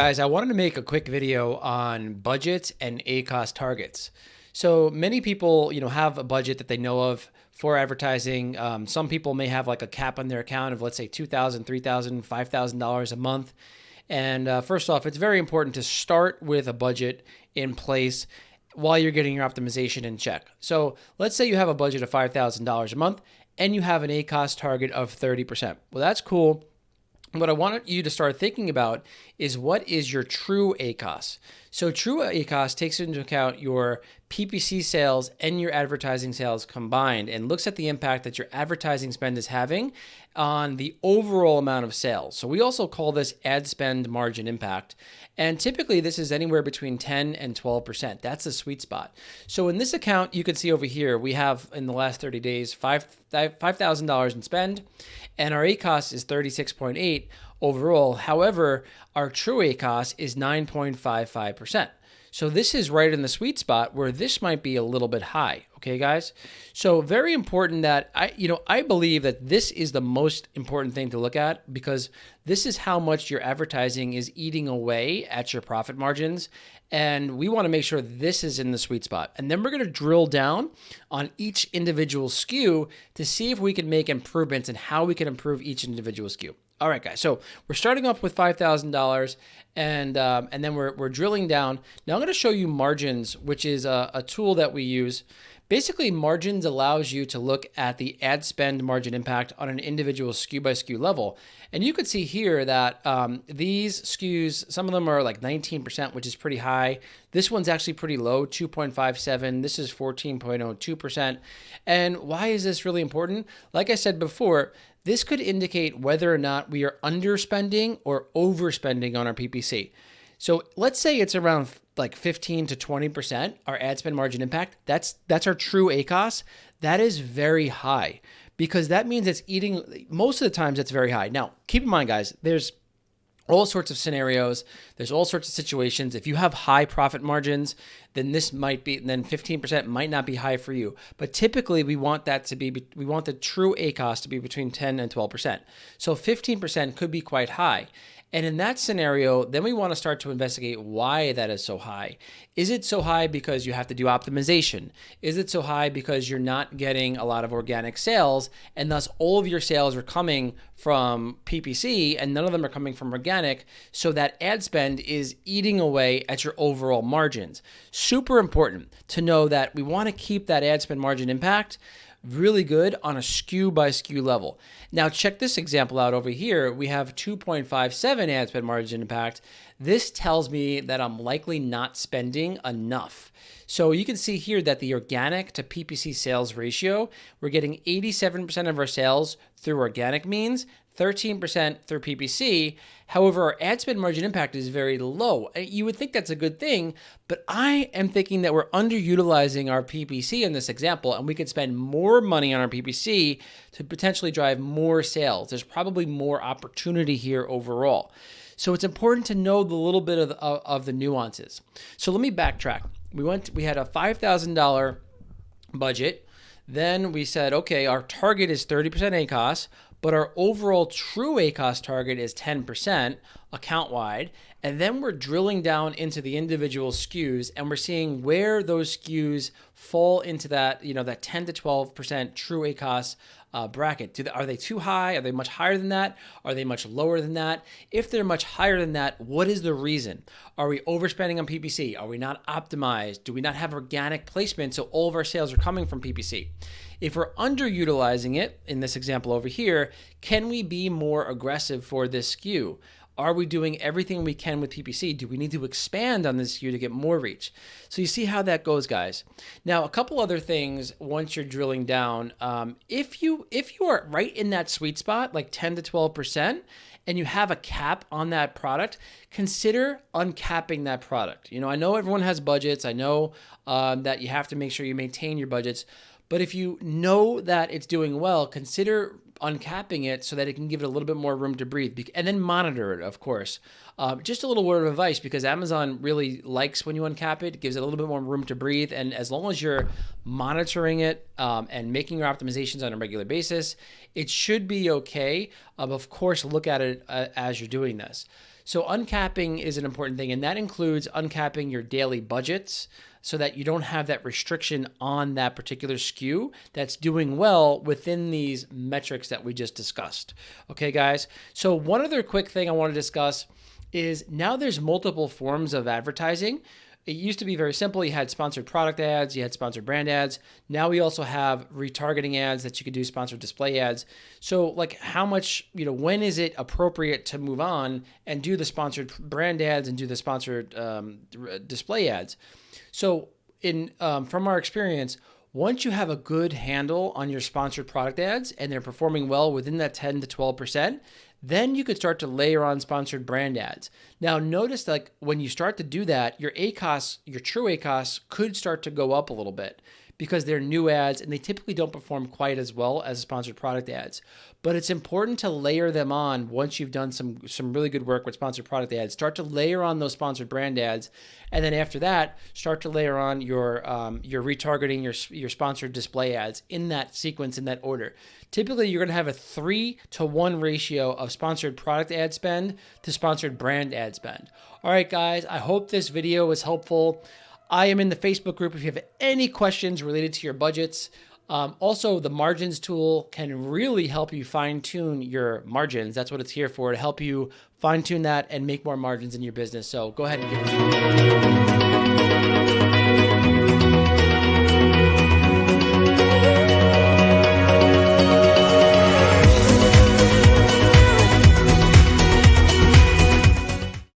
guys, I wanted to make a quick video on budgets and ACoS targets. So many people, have a budget that they know of for advertising. Some people may have like a cap on their account of, let's say, $2,000, $3,000, $5,000 a month. And first off, it's very important to start with a budget in place while you're getting your optimization in check. So let's say you have a budget of $5,000 a month and you have an ACoS target of 30%. Well, that's cool. What I want you to start thinking about is, what is your true ACoS? So true ACoS takes into account your PPC sales and your advertising sales combined and looks at the impact that your advertising spend is having on the overall amount of sales. So we also call this ad spend margin impact. And typically this is anywhere between 10 and 12%. That's the sweet spot. So in this account, you can see over here, we have in the last 30 days, $5,000 in spend, and our ACoS is 36.8 overall. However, our true ACoS is 9.55%. So this is right in the sweet spot where this might be a little bit high. Okay, guys? So very important that I believe that this is the most important thing to look at, because this is how much your advertising is eating away at your profit margins. And we want to make sure this is in the sweet spot. And then we're going to drill down on each individual SKU to see if we can make improvements and how we can improve each individual SKU. All right, guys. So we're starting off with $5,000, and then we're drilling down. Now I'm going to show you margins, which is a tool that we use. Basically, margins allows you to look at the ad spend margin impact on an individual SKU by SKU level. And you could see here that these SKUs, some of them are like 19%, which is pretty high. This one's actually pretty low, 2.57. This is 14.02%. And why is this really important? Like I said before, this could indicate whether or not we are underspending or overspending on our PPC. So let's say it's around like 15 to 20%, our ad spend margin impact. That's our true ACoS. That is very high, because that means it's eating, most of the times it's very high. Now, keep in mind, guys, there's all sorts of scenarios. There's all sorts of situations. If you have high profit margins, then this might be, then 15% might not be high for you. But typically we want that to be, we want the true ACoS to be between 10 and 12%. So 15% could be quite high. And in that scenario, then we want to start to investigate why that is so high. Is it so high because you have to do optimization? Is it so high because you're not getting a lot of organic sales, and thus all of your sales are coming from PPC and none of them are coming from organic, so that ad spend is eating away at your overall margins? Super important to know that we want to keep that ad spend margin impact really good on a SKU by SKU level. Now check this example out over here. We have 2.57 ad spend margin impact. This tells me that I'm likely not spending enough. So you can see here that the organic to PPC sales ratio, we're getting 87% of our sales through organic means, 13% through PPC. However, our ad spend margin impact is very low. You would think that's a good thing, but I am thinking that we're underutilizing our PPC in this example, and we could spend more money on our PPC to potentially drive more sales. There's probably more opportunity here overall. So it's important to know the little bit of the nuances. So let me backtrack. We had a $5,000 budget. Then we said, okay, our target is 30% ACoS, but our overall true ACoS target is 10% account-wide. And then we're drilling down into the individual SKUs, and we're seeing where those SKUs fall into that, that 10 to 12% true ACoS bracket. Are they too high? Are they much higher than that? Are they much lower than that? If they're much higher than that, what is the reason? Are we overspending on PPC? Are we not optimized? Do we not have organic placement so all of our sales are coming from PPC? If we're underutilizing it, in this example over here, can we be more aggressive for this SKU? Are we doing everything we can with PPC? Do we need to expand on this SKU to get more reach? So you see how that goes, guys. Now, a couple other things once you're drilling down. If you are right in that sweet spot, like 10 to 12%, and you have a cap on that product, consider uncapping that product. I know everyone has budgets. I know that you have to make sure you maintain your budgets. But if you know that it's doing well, consider uncapping it so that it can give it a little bit more room to breathe, and then monitor it, of course. Just a little word of advice, because Amazon really likes when you uncap it. It gives it a little bit more room to breathe. And as long as you're monitoring it and making your optimizations on a regular basis, it should be okay. of course, look at it as you're doing this. So uncapping is an important thing, and that includes uncapping your daily budgets so that you don't have that restriction on that particular SKU that's doing well within these metrics that we just discussed. Okay, guys? So one other quick thing I want to discuss is now there's multiple forms of advertising. It used to be very simple. You had sponsored product ads, you had sponsored brand ads. Now we also have retargeting ads that you could do, sponsored display ads. So like how much, when is it appropriate to move on and do the sponsored brand ads and do the sponsored display ads? So from our experience, once you have a good handle on your sponsored product ads and they're performing well within that 10 to 12%, then you could start to layer on sponsored brand ads. Now, notice like when you start to do that, your ACoS, your true ACoS could start to go up a little bit because they're new ads and they typically don't perform quite as well as sponsored product ads. But it's important to layer them on once you've done some really good work with sponsored product ads. Start to layer on those sponsored brand ads, and then after that, start to layer on your retargeting, your sponsored display ads in that sequence, in that order. Typically, you're going to have a 3-to-1 ratio of sponsored product ad spend to sponsored brand ad spend. All right, guys, I hope this video was helpful. I am in the Facebook group if you have any questions related to your budgets. Also, the margins tool can really help you fine-tune your margins. That's what it's here for, to help you fine-tune that and make more margins in your business. So go ahead and give it a try.